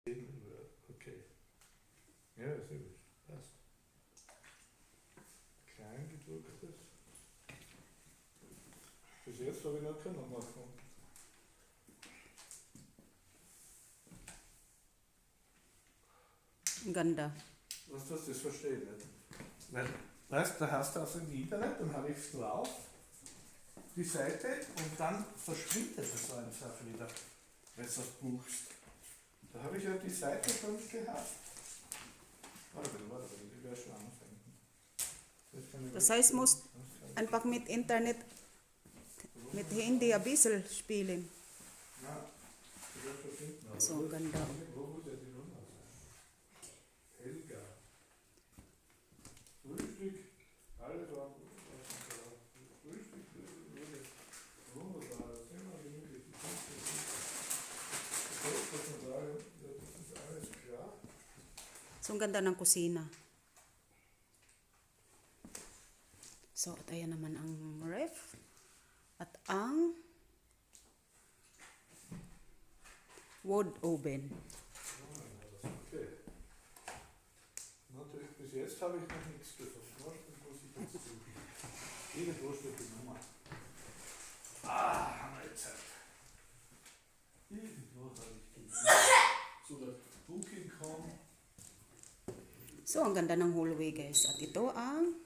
Okay. Ja, sehr gut. Passt. Klein gedrucktes. Bis jetzt habe ich noch keine Nummer gefunden. Ganda. Was du das verstehe ich nicht. Weil, weißt du, da hast du also im Internet, dann habe ich es drauf, die Seite, und dann verschwindet es so einfach wieder, wenn du es buchst. Da habe ich ja die Seite schon gehabt. Warte, ich werde schon anfangen. Das heißt, musst einfach mit Internet, mit Handy ein bisschen spielen. Ja, ich werde schon finden. So, ang ganda. Wo muss ja die Nummer sein? Helga. Frühstück, alles war Frühstück wurde wunderbar, das ist immer gemütlich. Das ist alles klar. So, ang ganda ng kusina. So, at ayan naman ang ref. At ang wood oven. Okay. Natürlich, bis jetzt habe ich noch nichts gefunden. Was muss ich jetzt suchen? Irgendwo steht die Nummer. Haben wir jetzt Zeit. Irgendwo habe ich die Nummer. So, das Booking.com. So, ang ganda ng hallway, guys. At ito ang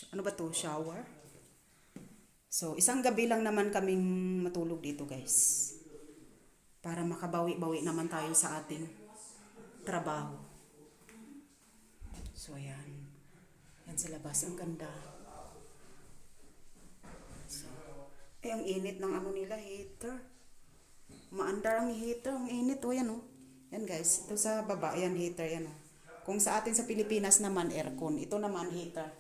ano ba to? Shower. So, isang gabi lang naman kaming matulog dito, guys. Para makabawi-bawi naman tayo sa ating trabaho. So, ayan. Yan sa labas. Ang ganda. So, ang init ng ano nila, heater. Maandar ang heater. Ang init, o yan, o. Yan, guys. Ito sa baba, yan, heater, yan, o. Kung sa atin sa Pilipinas naman, aircon. Ito naman, heater.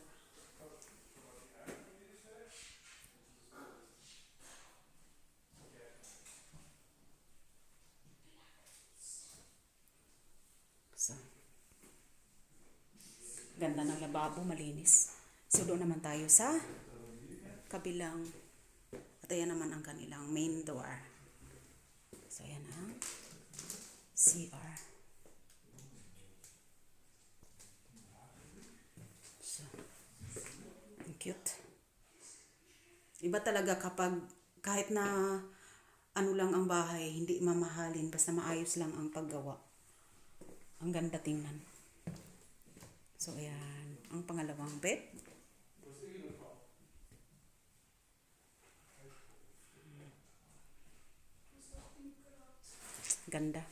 So, ganda ng lababo, malinis. So, doon naman tayo sa kabilang, at ayan naman ang kanilang main door. So, ayan ang CR. So, ang cute. Iba talaga kapag kahit na ano lang ang bahay, hindi mamahalin, basta maayos lang ang paggawa. Ang ganda tingnan. So, ayan. Ang pangalawang bed. Ganda.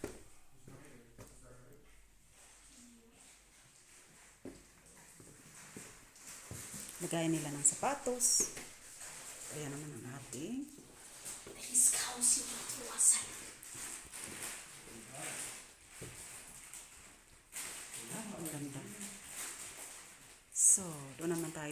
Lagay nila ng sapatos. Ayan naman ang ating ang ganda. So, doon naman tayo